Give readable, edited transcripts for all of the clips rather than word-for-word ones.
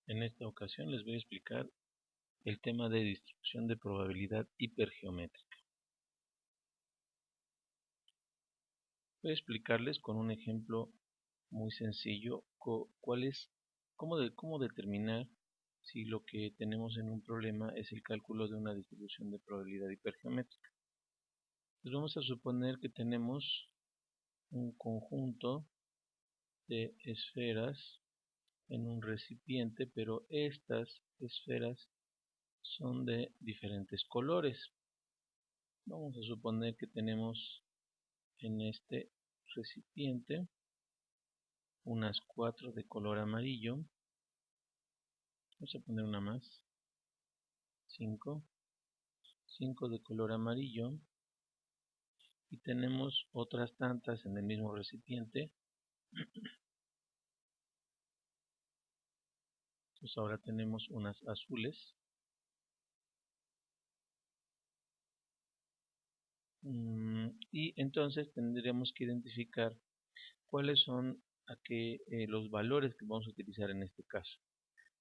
En esta ocasión les voy a explicar el tema de distribución de probabilidad hipergeométrica. Voy a explicarles con un ejemplo muy sencillo cómo determinar si lo que tenemos en un problema es el cálculo de una distribución de probabilidad hipergeométrica. Pues vamos a suponer que tenemos un conjunto de esferas en un recipiente, pero estas esferas son de diferentes colores. Vamos a suponer que tenemos en este recipiente unas 4 de color amarillo. Vamos a poner una más. 5 de color amarillo. Y tenemos otras tantas en el mismo recipiente. Pues ahora tenemos unas azules. Y entonces tendremos que identificar cuáles son los valores que vamos a utilizar en este caso.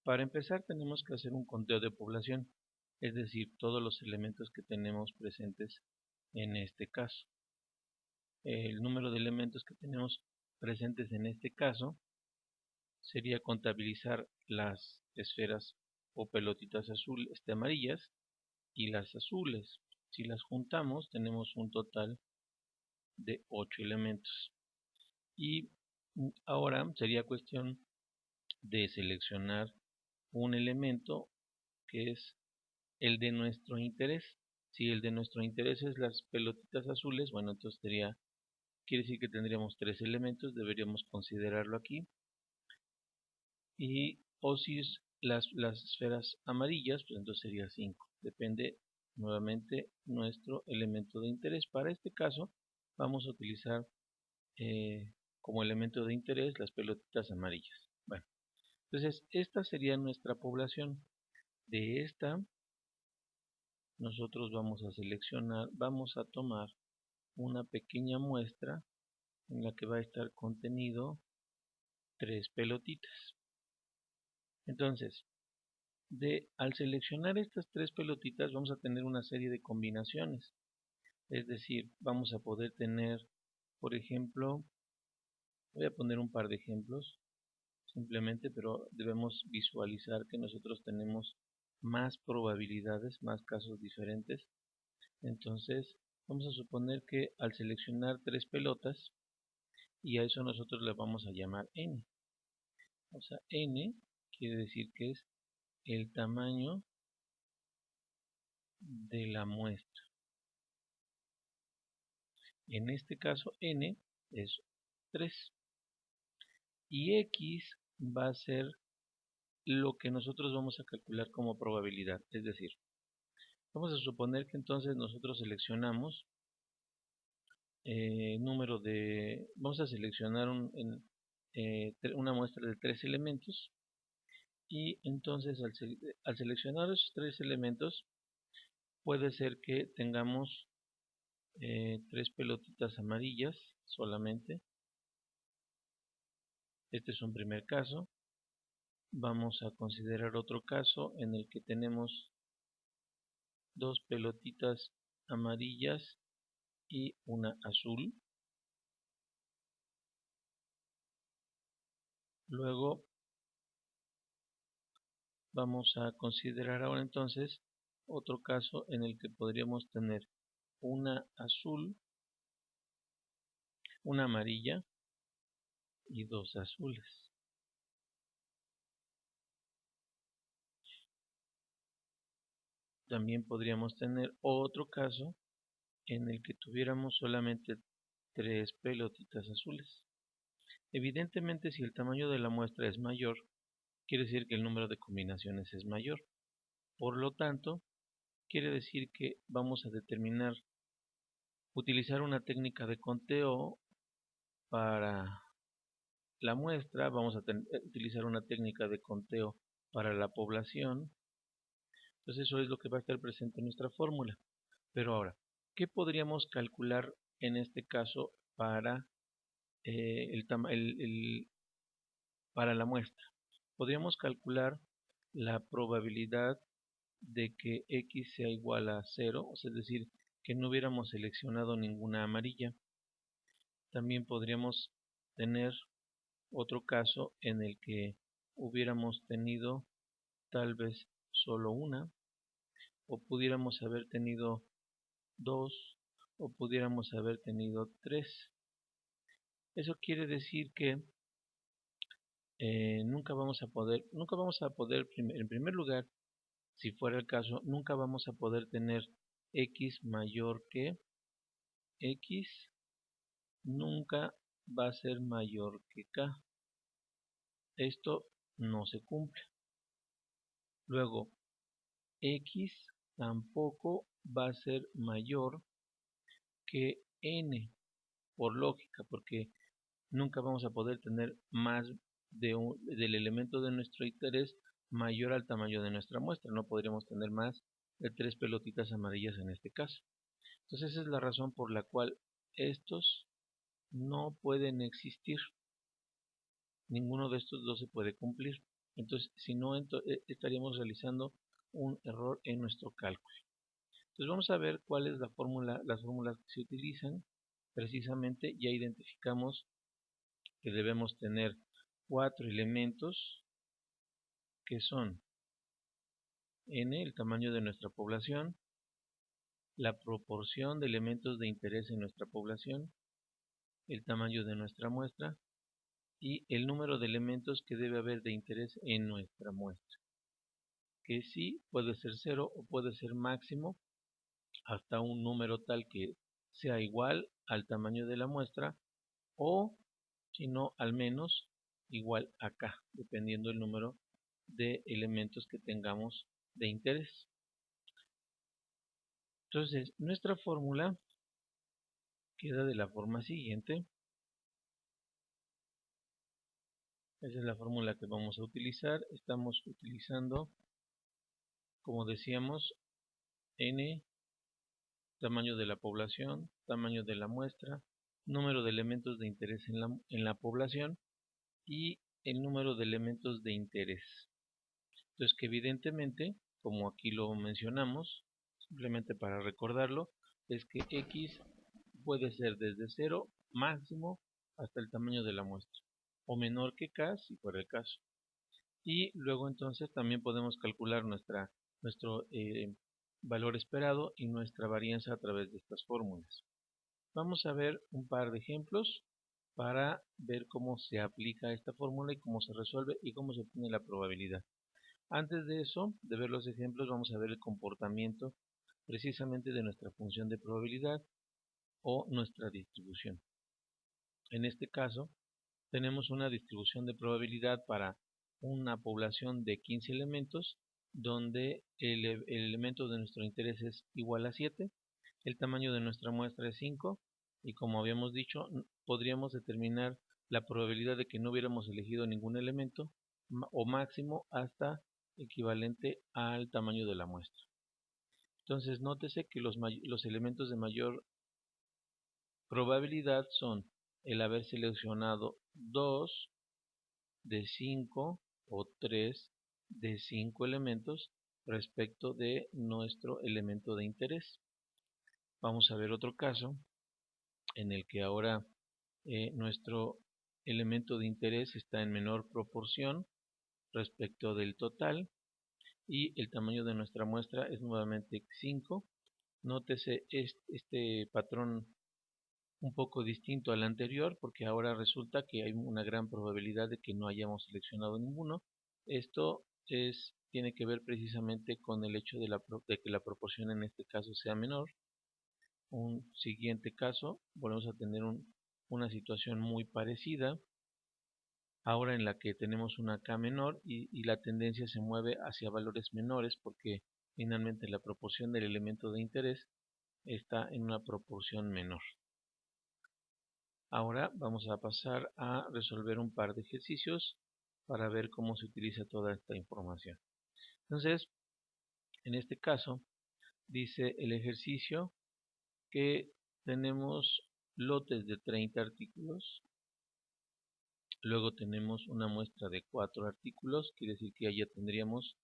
Para empezar tenemos que hacer un conteo de población, es decir, todos los elementos que tenemos presentes en este caso. El número de elementos que tenemos presentes en este caso sería contabilizar las esferas o pelotitas amarillas y las azules. Si las juntamos tenemos un total de 8 elementos. Y ahora sería cuestión de seleccionar un elemento que es el de nuestro interés. Si el de nuestro interés es las pelotitas azules, bueno, entonces quiere decir que tendríamos 3 elementos, deberíamos considerarlo aquí. O si es las esferas amarillas, pues entonces sería 5. Depende nuevamente nuestro elemento de interés. Para este caso vamos a utilizar como elemento de interés las pelotitas amarillas. Bueno, entonces esta sería nuestra población. De esta nosotros vamos a tomar una pequeña muestra en la que va a estar contenido 3 pelotitas. Entonces, al seleccionar estas 3 pelotitas vamos a tener una serie de combinaciones. Es decir, vamos a poder tener, por ejemplo, voy a poner un par de ejemplos simplemente, pero debemos visualizar que nosotros tenemos más probabilidades, más casos diferentes. Entonces, vamos a suponer que al seleccionar 3 pelotas, y a eso nosotros le vamos a llamar n. O sea, n quiere decir que es el tamaño de la muestra. En este caso n es 3 y x va a ser lo que nosotros vamos a calcular como probabilidad. Es decir, vamos a suponer que entonces nosotros seleccionamos vamos a seleccionar una muestra de 3 elementos, y entonces al seleccionar esos 3 elementos puede ser que tengamos 3 pelotitas amarillas solamente. Este es un primer caso. Vamos a considerar otro caso en el que tenemos 2 pelotitas amarillas y una azul. Luego vamos a considerar ahora entonces otro caso en el que podríamos tener una azul, una amarilla y 2 azules. También podríamos tener otro caso en el que tuviéramos solamente 3 pelotitas azules. Evidentemente, si el tamaño de la muestra es mayor, quiere decir que el número de combinaciones es mayor. Por lo tanto, quiere decir que vamos a utilizar una técnica de conteo para la muestra, vamos a utilizar una técnica de conteo para la población. Entonces eso es lo que va a estar presente en nuestra fórmula. Pero ahora, ¿qué podríamos calcular en este caso para para la muestra? Podríamos calcular la probabilidad de que x sea igual a 0, es decir, que no hubiéramos seleccionado ninguna amarilla. También podríamos tener otro caso en el que hubiéramos tenido tal vez solo una, o pudiéramos haber tenido dos, o pudiéramos haber tenido tres. Eso quiere decir que nunca vamos a poder, en primer lugar, si fuera el caso, nunca vamos a poder tener x mayor que x, nunca va a ser mayor que k. Esto no se cumple. Luego, x tampoco va a ser mayor que n, por lógica, porque nunca vamos a poder tener más del elemento de nuestro interés mayor al tamaño de nuestra muestra. No podríamos tener más de 3 pelotitas amarillas en este caso. Entonces esa es la razón por la cual estos no pueden existir. Ninguno de estos dos se puede cumplir. Entonces, si no, estaríamos realizando un error en nuestro cálculo. Entonces vamos a ver cuál es las fórmulas que se utilizan. Precisamente ya identificamos que debemos tener 4 elementos que son n, el tamaño de nuestra población, la proporción de elementos de interés en nuestra población, el tamaño de nuestra muestra y el número de elementos que debe haber de interés en nuestra muestra, que sí puede ser 0 o puede ser máximo hasta un número tal que sea igual al tamaño de la muestra, o si no, al menos igual a k, dependiendo del número de elementos que tengamos de interés. Entonces, nuestra fórmula queda de la forma siguiente. Esa es la fórmula que vamos a utilizar. Estamos utilizando, como decíamos, n, tamaño de la población, tamaño de la muestra, número de elementos de interés en la población y el número de elementos de interés. Entonces, que evidentemente, como aquí lo mencionamos, simplemente para recordarlo, es que x puede ser desde 0 máximo hasta el tamaño de la muestra, o menor que k si fuera el caso. Y luego entonces también podemos calcular nuestro valor esperado y nuestra varianza a través de estas fórmulas. Vamos a ver un par de ejemplos para ver cómo se aplica esta fórmula y cómo se resuelve y cómo se obtiene la probabilidad. Antes de eso, de ver los ejemplos, vamos a ver el comportamiento precisamente de nuestra función de probabilidad o nuestra distribución. En este caso, tenemos una distribución de probabilidad para una población de 15 elementos, donde el elemento de nuestro interés es igual a 7, el tamaño de nuestra muestra es 5, y como habíamos dicho, podríamos determinar la probabilidad de que no hubiéramos elegido ningún elemento, o máximo hasta equivalente al tamaño de la muestra. Entonces nótese que los elementos de mayor probabilidad son el haber seleccionado 2 de 5 o 3 de 5 elementos respecto de nuestro elemento de interés. Vamos a ver otro caso en el que ahora nuestro elemento de interés está en menor proporción respecto del total y el tamaño de nuestra muestra es nuevamente 5. Nótese este patrón un poco distinto al anterior, porque ahora resulta que hay una gran probabilidad de que no hayamos seleccionado ninguno. Esto tiene que ver precisamente con el hecho de que la proporción en este caso sea menor. Un siguiente caso, volvemos a tener una situación muy parecida, ahora en la que tenemos una K menor y la tendencia se mueve hacia valores menores, porque finalmente la proporción del elemento de interés está en una proporción menor. Ahora vamos a pasar a resolver un par de ejercicios para ver cómo se utiliza toda esta información. Entonces, en este caso, dice el ejercicio que tenemos lotes de 30 artículos, luego tenemos una muestra de 4 artículos, quiere decir que ya tendríamos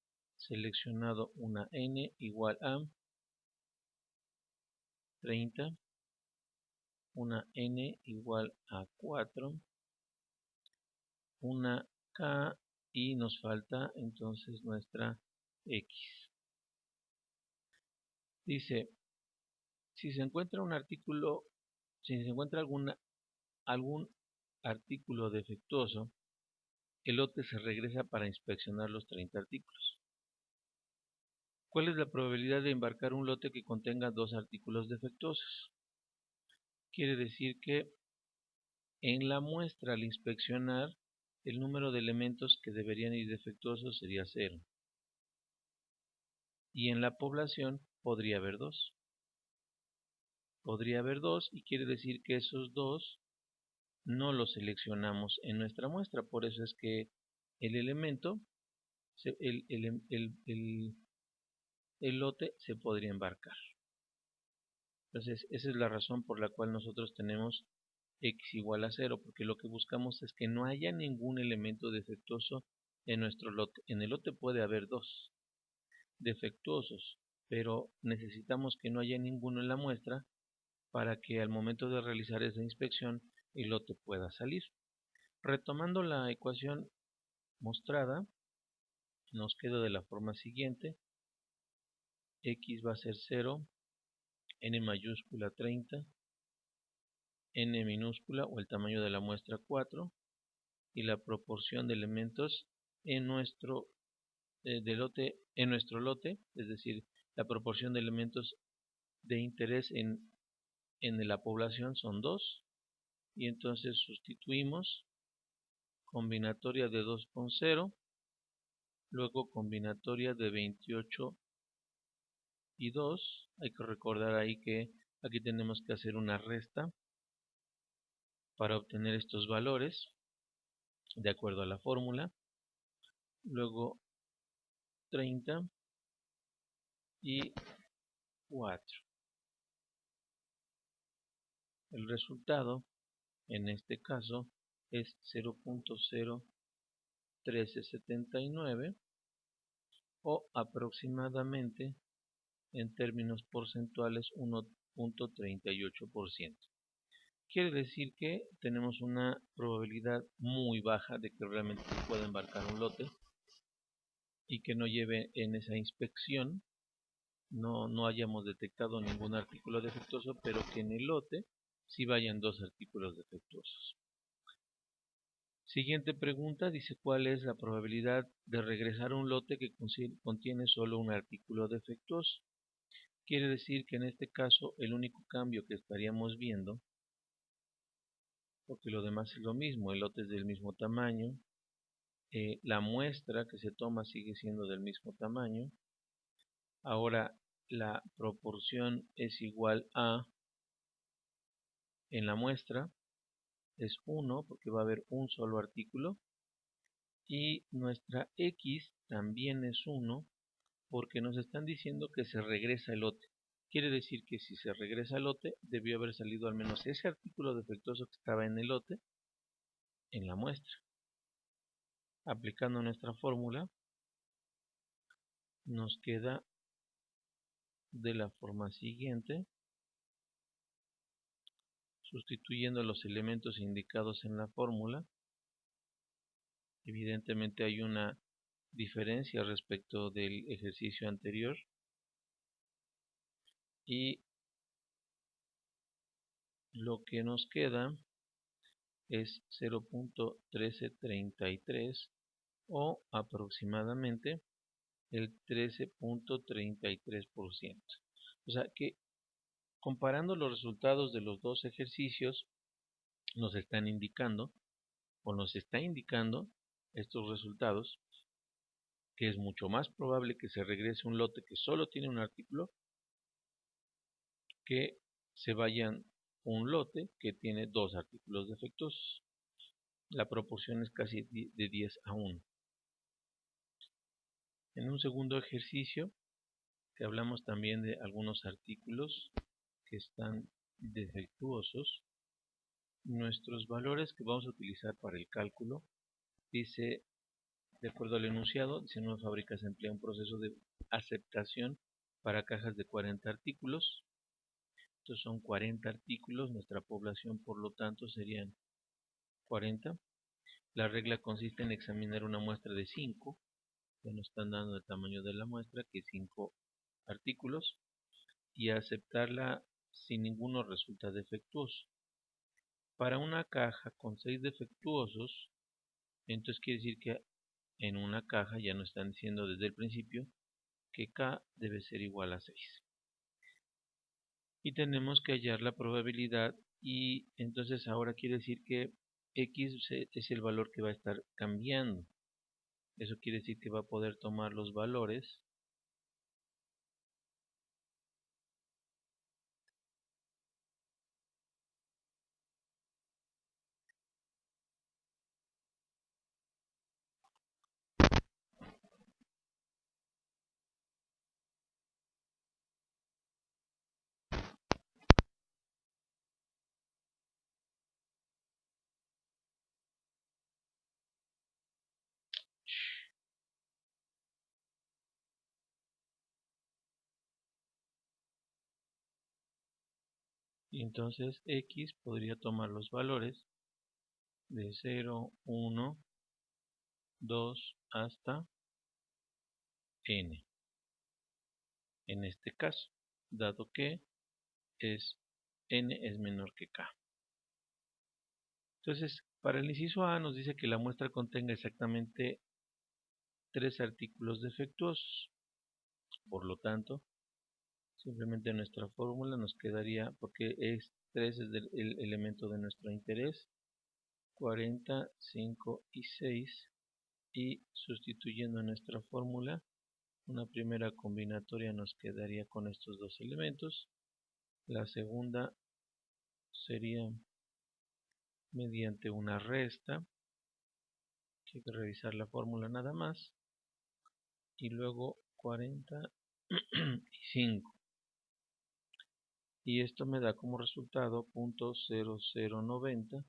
seleccionado una n igual a 30, una n igual a 4, una k y nos falta entonces nuestra x. Dice, si se encuentra algún artículo defectuoso, el lote se regresa para inspeccionar los 30 artículos. ¿Cuál es la probabilidad de embarcar un lote que contenga 2 artículos defectuosos? Quiere decir que en la muestra, al inspeccionar, el número de elementos que deberían ir defectuosos sería 0. Y en la población podría haber 2. Podría haber 2 y quiere decir que esos 2 no los seleccionamos en nuestra muestra. Por eso es que el elemento, el lote se podría embarcar. Entonces, esa es la razón por la cual nosotros tenemos x igual a 0, porque lo que buscamos es que no haya ningún elemento defectuoso en nuestro lote. En el lote puede haber 2 defectuosos, pero necesitamos que no haya ninguno en la muestra para que al momento de realizar esa inspección el lote pueda salir. Retomando la ecuación mostrada, nos queda de la forma siguiente: x va a ser 0, n mayúscula 30, n minúscula o el tamaño de la muestra 4 y la proporción de elementos en nuestro lote, es decir, la proporción de elementos de interés en la población son 2, y entonces sustituimos combinatoria de 2 con 0, luego combinatoria de 28 y 2. Hay que recordar ahí que aquí tenemos que hacer una resta para obtener estos valores de acuerdo a la fórmula. Luego 30 y 4. El resultado en este caso es 0.01379 o aproximadamente en términos porcentuales 1.38%. Quiere decir que tenemos una probabilidad muy baja de que realmente se pueda embarcar un lote y que no lleve en esa inspección, no hayamos detectado ningún artículo defectuoso, pero que en el lote sí vayan 2 artículos defectuosos. Siguiente pregunta, dice: ¿cuál es la probabilidad de regresar un lote que contiene solo un artículo defectuoso? Quiere decir que en este caso el único cambio que estaríamos viendo, porque lo demás es lo mismo, el lote es del mismo tamaño, la muestra que se toma sigue siendo del mismo tamaño. Ahora la proporción es igual a, en la muestra es 1 porque va a haber un solo artículo, y nuestra x también es 1 porque nos están diciendo que se regresa el lote. Quiere decir que si se regresa el lote debió haber salido al menos ese artículo defectuoso que estaba en el lote en la muestra. Aplicando nuestra fórmula nos queda de la forma siguiente: sustituyendo los elementos indicados en la fórmula, evidentemente hay una diferencia respecto del ejercicio anterior, y lo que nos queda es 0.1333 o aproximadamente el 13.33%. O sea que, comparando los resultados de los dos ejercicios, nos están indicando, o nos está indicando estos resultados, que es mucho más probable que se regrese un lote que solo tiene un artículo que se vayan un lote que tiene 2 artículos defectuosos. La proporción es casi de 10 a 1. En un segundo ejercicio, que hablamos también de algunos artículos que están defectuosos, nuestros valores que vamos a utilizar para el cálculo, dice De acuerdo al enunciado, dice: en una fábrica se emplea un proceso de aceptación para cajas de 40 artículos. Estos son 40 artículos, nuestra población por lo tanto serían 40. La regla consiste en examinar una muestra de 5, ya nos están dando el tamaño de la muestra, que 5 artículos, y aceptarla si ninguno resulta defectuoso. Para una caja con 6 defectuosos, entonces quiere decir que en una caja ya nos están diciendo desde el principio que K debe ser igual a 6. Y tenemos que hallar la probabilidad, y entonces ahora quiere decir que X es el valor que va a estar cambiando. Eso quiere decir que va a poder tomar los valores y entonces X podría tomar los valores de 0, 1, 2 hasta N. En este caso, dado que N es menor que K. Entonces, para el inciso A nos dice que la muestra contenga exactamente 3 artículos defectuosos. Por lo tanto, simplemente nuestra fórmula nos quedaría, porque 3 es el elemento de nuestro interés, 40, 5 y 6, y sustituyendo nuestra fórmula, una primera combinatoria nos quedaría con estos dos elementos. La segunda sería mediante una resta, que hay que revisar la fórmula nada más, y luego 45. Y esto me da como resultado .0090,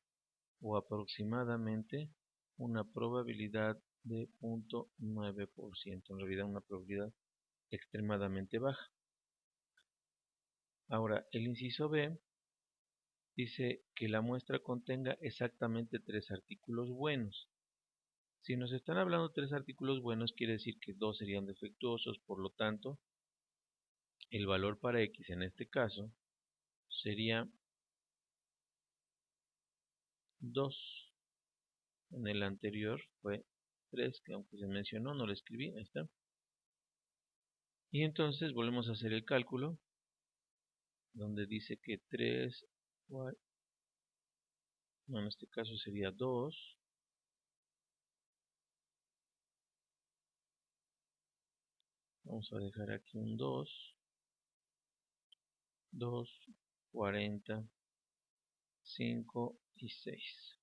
o aproximadamente una probabilidad de 0.9%, en realidad una probabilidad extremadamente baja. Ahora, el inciso B dice que la muestra contenga exactamente 3 artículos buenos. Si nos están hablando de 3 artículos buenos, quiere decir que 2 serían defectuosos. Por lo tanto, el valor para X en este caso sería 2. En el anterior fue 3, que aunque se mencionó no lo escribí, ahí está. Y entonces volvemos a hacer el cálculo, donde dice que 3, no, en este caso sería 2, vamos a dejar aquí un 2, 40, 5 y 6.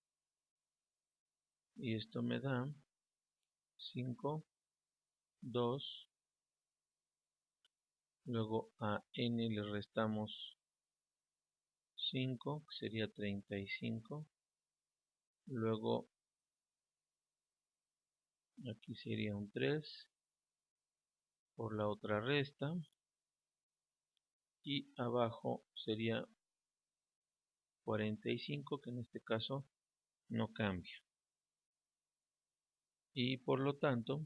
Y esto me da 5, 2, luego a n le restamos 5, que sería 35, luego aquí sería un 3 por la otra resta, y abajo sería 45, que en este caso no cambia. Y por lo tanto,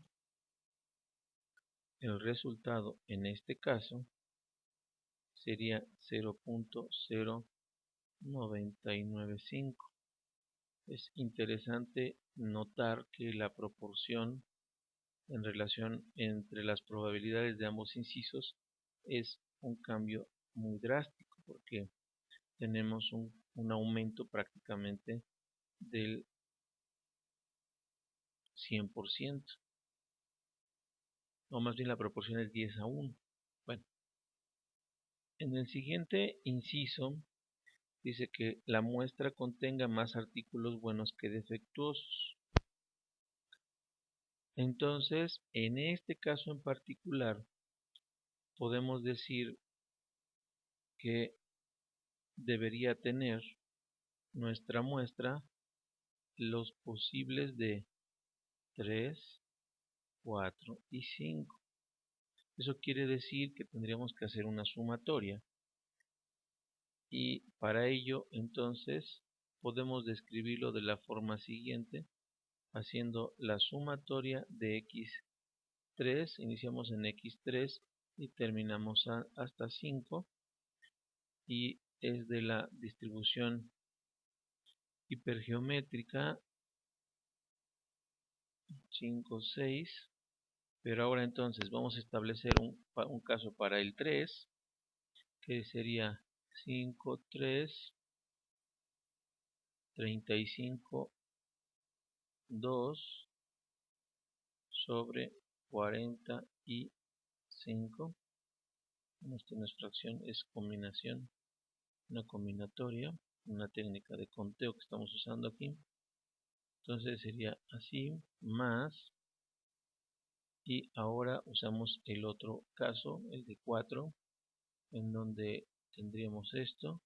el resultado en este caso sería 0.0995. Es interesante notar que la proporción en relación entre las probabilidades de ambos incisos es un cambio muy drástico, porque tenemos un aumento prácticamente del 100%, o más bien la proporción es 10 a 1. Bueno, en el siguiente inciso dice que la muestra contenga más artículos buenos que defectuosos. Entonces, en este caso en particular, podemos decir que debería tener nuestra muestra los posibles de 3, 4 y 5. Eso quiere decir que tendríamos que hacer una sumatoria. Y para ello, entonces, podemos describirlo de la forma siguiente, haciendo la sumatoria de x3, iniciamos en x3 y terminamos hasta 5, y es de la distribución hipergeométrica 5, 6, pero ahora entonces vamos a establecer un caso para el 3, que sería 5, 3, 35, 2 sobre 45. Esto no es fracción, es combinación, una combinatoria, una técnica de conteo que estamos usando aquí. Entonces sería así, más, y ahora usamos el otro caso, el de 4, en donde tendríamos esto.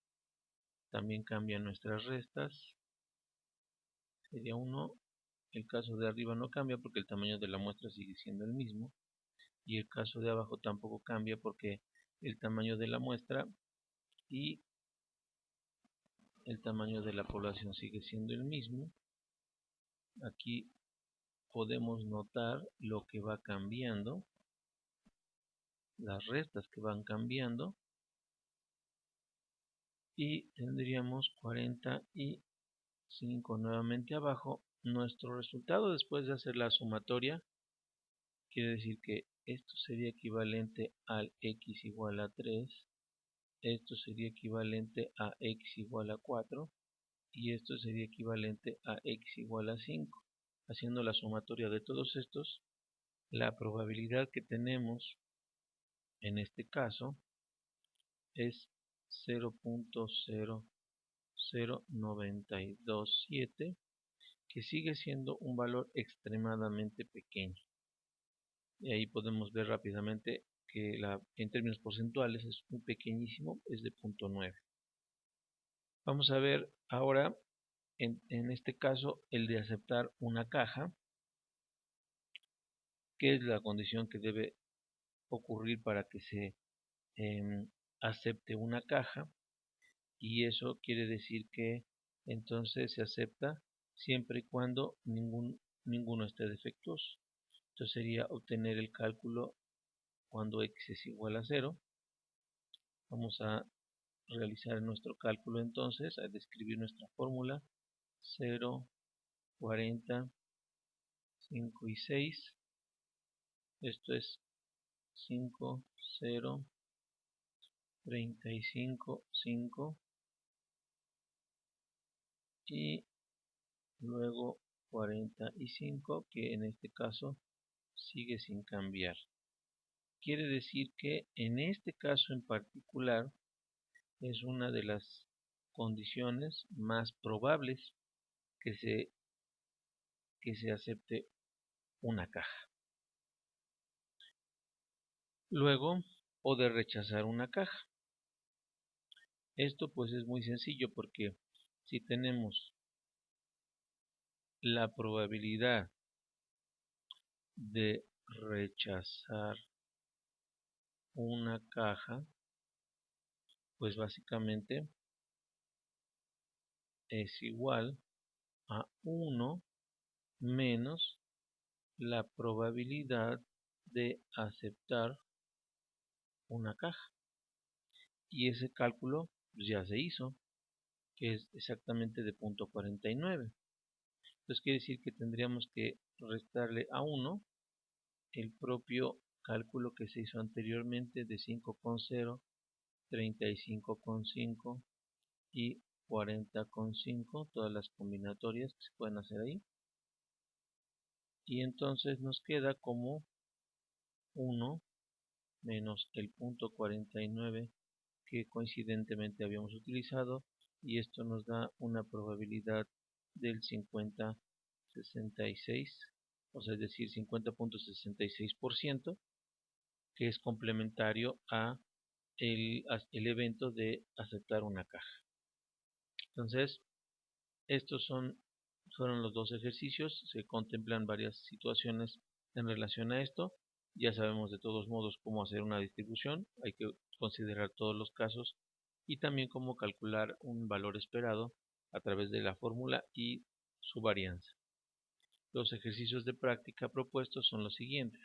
También cambian nuestras restas, sería 1. El caso de arriba no cambia porque el tamaño de la muestra sigue siendo el mismo, y el caso de abajo tampoco cambia porque el tamaño de la muestra y el tamaño de la población sigue siendo el mismo. Aquí podemos notar lo que va cambiando, las restas que van cambiando, y tendríamos 45 nuevamente abajo. Nuestro resultado después de hacer la sumatoria quiere decir que esto sería equivalente al x igual a 3, esto sería equivalente a x igual a 4, y esto sería equivalente a x igual a 5. Haciendo la sumatoria de todos estos, la probabilidad que tenemos en este caso es 0.00927, que sigue siendo un valor extremadamente pequeño. Y ahí podemos ver rápidamente que en términos porcentuales es muy pequeñísimo, es de 0.9. Vamos a ver ahora en este caso el de aceptar una caja, que es la condición que debe ocurrir para que se acepte una caja, y eso quiere decir que entonces se acepta siempre y cuando ninguno esté defectuoso. Entonces sería obtener el cálculo cuando x es igual a 0. Vamos a realizar nuestro cálculo entonces, a describir nuestra fórmula: 0, 40, 5 y 6. Esto es 5, 0, 35, 5 y luego 45, que en este caso sigue sin cambiar. Quiere decir que en este caso en particular es una de las condiciones más probables que se acepte una caja. Luego, poder rechazar una caja. Esto pues es muy sencillo, porque si tenemos la probabilidad de rechazar una caja, pues básicamente es igual a 1 menos la probabilidad de aceptar una caja. Y ese cálculo pues ya se hizo, que es exactamente de 0.49. Entonces quiere decir que tendríamos que restarle a 1 el propio cálculo que se hizo anteriormente de 5,0, 35,5 y 40,5, todas las combinatorias que se pueden hacer ahí. Y entonces nos queda como 1 menos el 0.49 que coincidentemente habíamos utilizado, y esto nos da una probabilidad del 50,66, o sea, es decir, 50,66%, que es complementario a el evento de aceptar una caja. Entonces, estos fueron los dos ejercicios. Se contemplan varias situaciones En relación a esto, ya sabemos de todos modos cómo hacer una distribución, hay que considerar todos los casos y también cómo calcular un valor esperado a través de la fórmula y su varianza. Los ejercicios de práctica propuestos son los siguientes.